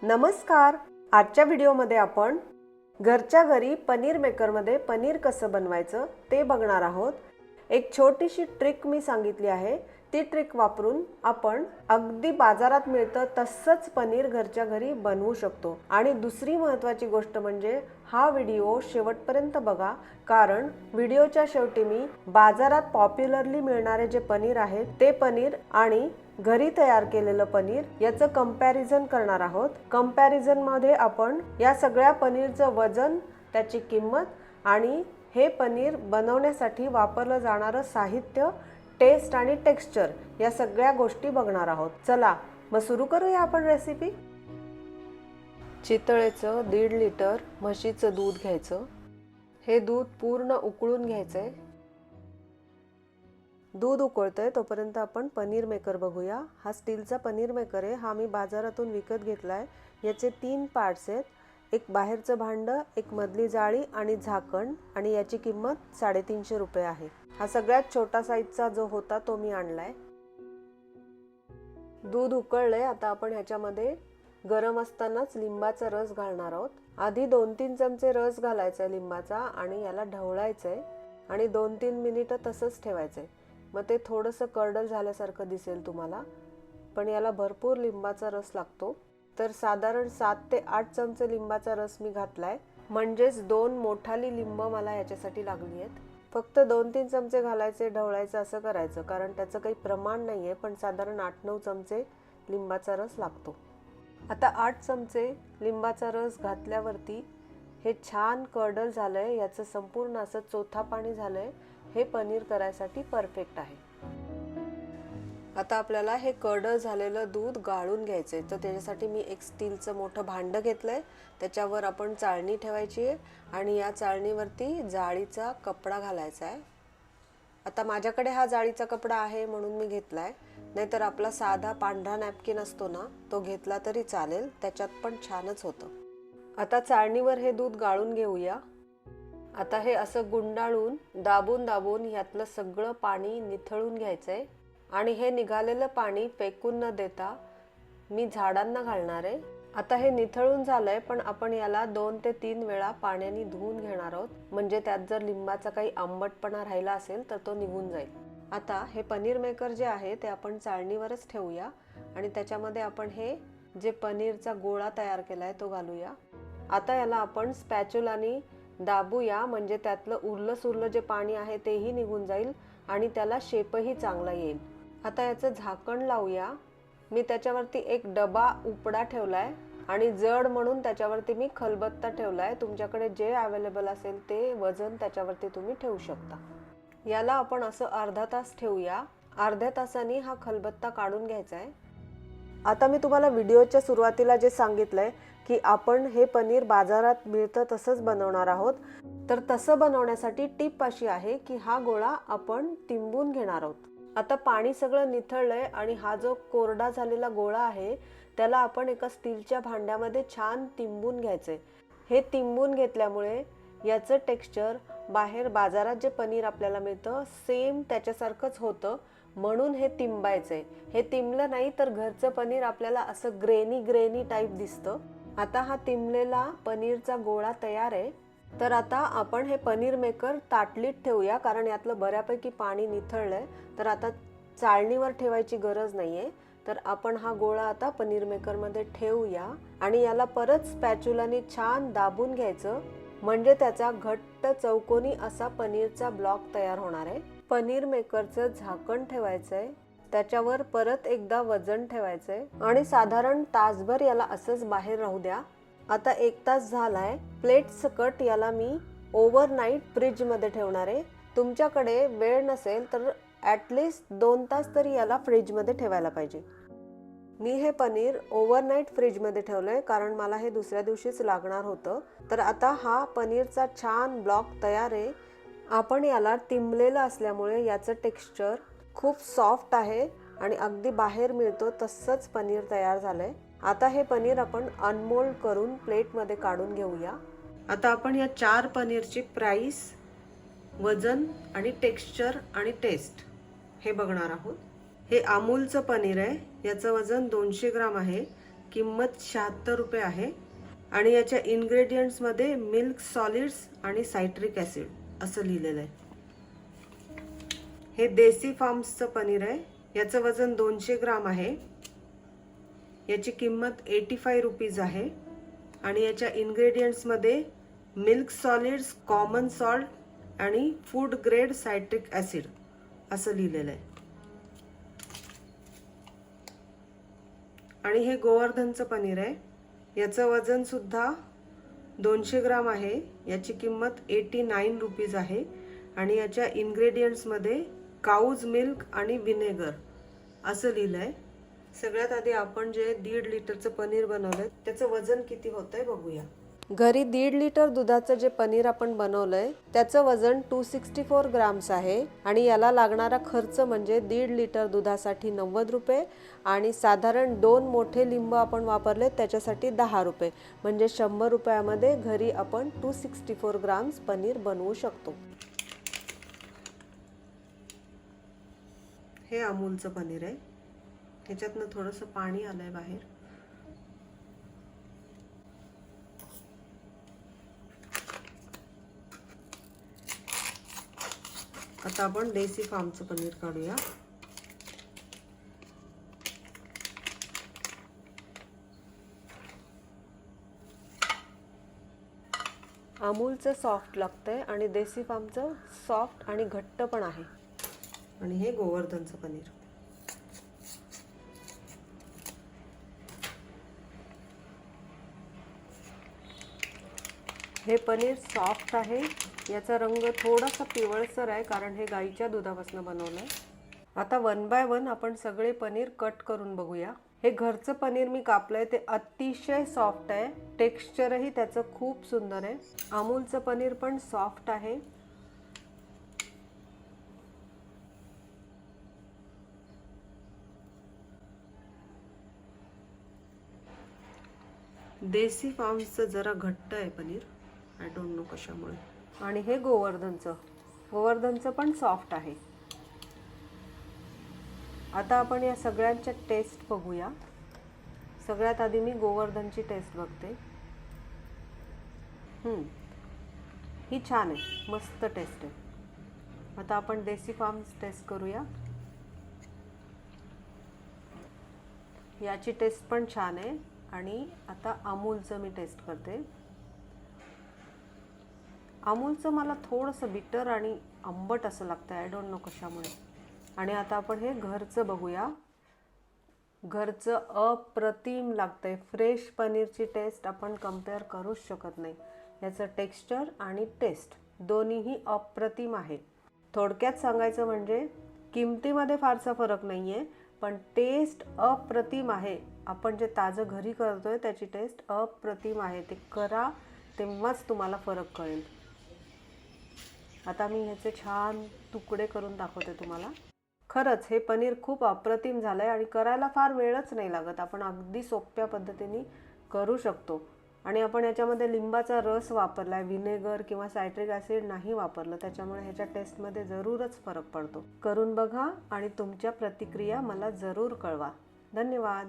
नमस्कार. आजच्या व्हिडिओमध्ये आपण घरच्या घरी पनीर मेकरमध्ये पनीर कसं बनवायचं ते बघणार आहोत. एक छोटीशी ट्रिक मी सांगितली आहे. ती ट्रिक वापरून आपण अगदी बाजारात मिळतं तसंच पनीर घरच्या घरी बनवू शकतो. आणि दुसरी महत्त्वाची गोष्ट म्हणजे हा व्हिडिओ शेवटपर्यंत बघा, कारण व्हिडिओच्या शेवटी मी बाजारात पॉप्युलरली मिळणारे जे पनीर आहे ते पनीर आणि घरी तयार केलेलं पनीर याचं कंपॅरिझन करणार आहोत. कंपॅरिझन मध्ये आपण या सगळ्या पनीरचं वजन, त्याची किंमत आणि हे पनीर बनवण्यासाठी वापरलं जाणारं साहित्य, टेस्ट आणि टेक्स्चर या सगळ्या गोष्टी बघणार आहोत. चला मग सुरू करूया आपण रेसिपी. चितळेचं 1.5 लिटर म्हशीचं दूध घ्यायचं. हे दूध पूर्ण उकळून घ्यायचंय. दूध उकळतंय तोपर्यंत आपण पनीर मेकर बघूया. हा स्टीलचा पनीर मेकर आहे. हा मी बाजारातून विकत घेतलाय. याचे 3 पार्ट्स आहेत. एक बाहेरचं भांडं, एक मधली जाळी आणि झाकण, आणि याची किंमत 350 रुपये आहे. हा सगळ्यात छोटा साईजचा जो होता तो मी आणलाय. दूध उकळलंय. आता आपण ह्याच्यामध्ये गरम असतानाच लिंबाचा रस घालणार आहोत. आधी 2-3 चमचे रस घालायचा लिंबाचा आणि याला ढवळायचंय आणि 2-3 मिनिटं तसंच ठेवायचंय. मग ते थोडंसं कर्डल झाल्यासारखं दिसेल तुम्हाला, पण याला भरपूर लिंबाचा रस लागतो. तर साधारण 7 ते 8 चमचे लिंबाचा रस मी घातलाय, म्हणजेच 2 मोठाली लिंब मला याच्यासाठी लागली आहेत. फक्त 2-3 चमचे घालायचे, ढवळायचं असं करायचं, कारण त्याचं काही प्रमाण नाही आहे, पण साधारण 8-9 चमचे लिंबाचा रस लागतो. आता 8 चमचे लिंबाचा रस घातल्यावरती हे छान कर्डल झालंय. याचं संपूर्ण असं चोथा पाणी झालंय. हे पनीर करायसाठी परफेक्ट आहे. आता आपल्याला हे कर्डल झालेलं दूध गाळून घ्यायचंय. तर त्याच्यासाठी मी एक स्टीलचं मोठं भांडं घेतलंय. त्याच्यावर आपण चाळणी ठेवायची आहे आणि या चाळणीवरती जाळीचा कपडा घालायचा आहे. आता माझ्याकडे हा जाळीचा कपडा आहे म्हणून मी घेतलाय, नाहीतर आपला साधा पांढरा नॅपकिन असतो ना, तो घेतला तरी चालेल, त्याच्यात पण छानच होतं. आता चाळणीवर हे दूध गाळून घेऊया. आता हे असं गुंडाळून दाबून दाबून यातलं सगळं पाणी निथळून घ्यायचंय आणि हे निघालेलं पाणी फेकून न देता मी झाडांना घालणार आहे. आता हे निथळून झालंय, पण आपण याला 2 ते 3 वेळा पाण्याने धुवून घेणार आहोत, म्हणजे त्यात जर लिंबाचा काही आंबटपणा राहिला असेल तर तो निघून जाईल. आता हे पनीर मेकर जे आहे ते आपण चाळणीवरच ठेवूया आणि त्याच्यामध्ये आपण हे जे पनीरचा गोळा तयार केलाय तो घालूया. आता याला आपण स्पॅच्युलानी दाबूया, म्हणजे त्यातलं उरलं जे पाणी आहे तेही निघून जाईल आणि त्याला शेपही चांगला येईल. आता याचं झाकण लावूया. मी त्याच्यावरती एक डबा उपडा ठेवलाय आणि जड म्हणून त्याच्यावरती मी खलबत्ता ठेवलाय. तुमच्याकडे जे अवेलेबल असेल ते वजन त्याच्यावरती तुम्ही ठेवू शकता. याला आपण असं अर्धा तास ठेवूया. अर्ध्या तासाने हा खलबत्ता काढून घ्यायचा आहे. आता मी तुम्हाला व्हिडिओच्या सुरुवातीला जे सांगितलंय की आपण हे पनीर बाजारात मिळतं तसंच बनवणार आहोत, तर तसं बनवण्यासाठी टिप अशी आहे की हा गोळा आपण तिंबून घेणार आहोत. आता पाणी सगळं निथळलंय आणि हा जो कोरडा झालेला गोळा आहे त्याला आपण एका स्टीलच्या भांड्यामध्ये छान तिंबून घ्यायचंय. हे तिंबून घेतल्यामुळे याचं टेक्स्चर बाहेर बाजारात जे पनीर आपल्याला मिळतं सेम त्याच्यासारखंच होतं, म्हणून हे तिंबायचंय. हे तिंबलं नाही तर घरचं पनीर आपल्याला असं ग्रेनी टाईप दिसतं. आता हा तिंबलेला पनीरचा गोळा तयार आहे. तर आता आपण हे पनीर मेकर ताटलीत ठेवूया, कारण यातलं बऱ्यापैकी पाणी निथळलंय. तर आता चाळणीवर ठेवायची गरज नाहीये. तर आपण हा गोळा आता पनीर मेकर मध्ये ठेवूया आणि याला परत स्पॅच्युलाने छान दाबून घ्यायचं, म्हणजे त्याचा घट्ट चौकोनी असा पनीरचा ब्लॉक तयार होणार आहे. पनीर मेकरचं झाकण ठेवायचंय, त्याच्यावर परत एकदा वजन ठेवायचंय आणि साधारण तासभर याला असंच बाहेर राहू द्या. आता 1 तास झालाय. प्लेट सकट याला मी ओव्हरनाईट फ्रीज मध्ये ठेवणार आहे. तुमच्याकडे वेळ नसेल तर ॲटलिस्ट 2 तास तरी याला फ्रीज मध्ये ठेवायला पाहिजे. मी हे पनीर ओव्हरनाईट फ्रीज मध्ये ठेवलंय, कारण मला हे दुसऱ्या दिवशीच लागणार होतं. तर आता हा पनीरचा छान ब्लॉक तयार आहे. आपण याला तिंबलेलं असल्यामुळे याचं टेक्स्चर खूप सॉफ्ट आहे आणि अगदी बाहेर मिळतो तसंच पनीर तयार झालंय. आता हे पनीर आपण अनमोल्ड करून प्लेटमध्ये काढून घेऊया. आता आपण या 4 पनीरची प्राइस, वजन आणि टेक्स्चर आणि टेस्ट हे बघणार आहोत. हे अमूलचं पनीर आहे. याचं वजन 200 ग्राम आहे. किंमत 76 रुपये आहे आणि याच्या इन्ग्रेडियंट्समध्ये मिल्क सॉलिड्स आणि सायट्रिक ॲसिड असं लिहिलेलं आहे. हे देसी फार्म्सचं पनीर आहे. याचं वजन 200 ग्राम आहे. याची किंमत 85 रुपीज आहे आणि याच्या इन्ग्रेडियंट्समध्ये मिल्क सॉलिड्स, कॉमन सॉल्ट आणि फूड ग्रेड सायट्रिक ॲसिड असं लिहिलेलं आहे. आणि हे गोवर्धनचं पनीर आहे. याचं वजन सुद्धा 200 ग्राम आहे. याची किंमत 89 रुपीज आहे आणि याच्या इन्ग्रेडियंट्समध्ये काऊज मिल्क आणि विनेगर असं लिहिलं आहे. सगळ्यात आधी आपण जे 1.5 लिटरचं पनीर बनवलंय त्याचं वजन किती होतंय बघूया. घरी 1.5 लिटर दुधाचं जे पनीर आपण बनवलंय त्याचं वजन 264 ग्राम्स आहे आणि याला लागणारा खर्च म्हणजे 1.5 लिटर दुधासाठी 90 रुपये आणि साधारण 2 मोठे लिंब आपण वापरले त्याच्यासाठी 10 रुपये, म्हणजे 100 रुपयामध्ये घरी आपण 264 ग्राम्स पनीर बनवू शकतो. हे अमूलचं पनीर आहे. ह्याच्यातनं थोडंसं पाणी आलंय बाहेर. आता आपण देसी फार्मचं पनीर काढूया. अमूलचं सॉफ्ट लागतंय आणि देसी फार्मचं सॉफ्ट आणि घट्ट पण आहे. आणि हे गोवर्धनचं पनीर. हे पनीर सॉफ्ट आहे. याचा रंग थोडासा पिवळसर आहे कारण हे गाईच्या दुधापासून बनवलंय. आता 1 बाय 1 आपण सगळे पनीर कट करून बघूया. हे घरचं पनीर मी कापलंय ते अतिशय सॉफ्ट आहे. टेक्स्चरही त्याचं खूप सुंदर आहे. अमूलचं पनीर पण सॉफ्ट आहे. देसी फार्म्सचं जरा घट्ट आहे पनीर, आय डोंट नो कशामुळे. आणि हे गोवर्धनचं पण सॉफ्ट आहे. आता आपण या सगळ्यांच्या टेस्ट बघूया. सगळ्यात आधी मी गोवर्धनची टेस्ट बघते. ही छान आहे, मस्त टेस्ट आहे. आता आपण देसी फार्म्स टेस्ट करूया. याची टेस्ट पण छान आहे. आणि आता अमूलचं मी टेस्ट करते. अमूलचं मला थोडंसं बिटर आणि आंबट असं लागतं, आय डोंट नो कशामुळे. आणि आता आपण हे घरचं बघूया. घरचं अप्रतिम लागतंय. फ्रेश पनीरची टेस्ट आपण कम्पेअर करूच शकत नाही. याचं टेक्स्चर आणि टेस्ट दोन्हीही अप्रतिम आहे. थोडक्यात सांगायचं म्हणजे किमतीमध्ये फारसा फरक नाही आहे, पण टेस्ट अप्रतिम आहे. आपण जे ताजं घरी करतोय त्याची टेस्ट अप्रतिम आहे. ते करा तेव्हाच तुम्हाला फरक कळेल. आता मी ह्याचे छान तुकडे करून दाखवते तुम्हाला. खरंच हे पनीर खूप अप्रतिम झालंय आणि करायला फार वेळच नाही लागत. आपण अगदी सोप्या पद्धतीने करू शकतो. आणि आपण याच्यामध्ये लिंबाचा रस वापरलाय, विनेगर किंवा सायट्रिक ॲसिड नाही वापरलं, त्याच्यामुळे ह्याच्या टेस्टमध्ये जरूरच फरक पडतो. करून बघा आणि तुमच्या प्रतिक्रिया मला जरूर कळवा. धन्यवाद.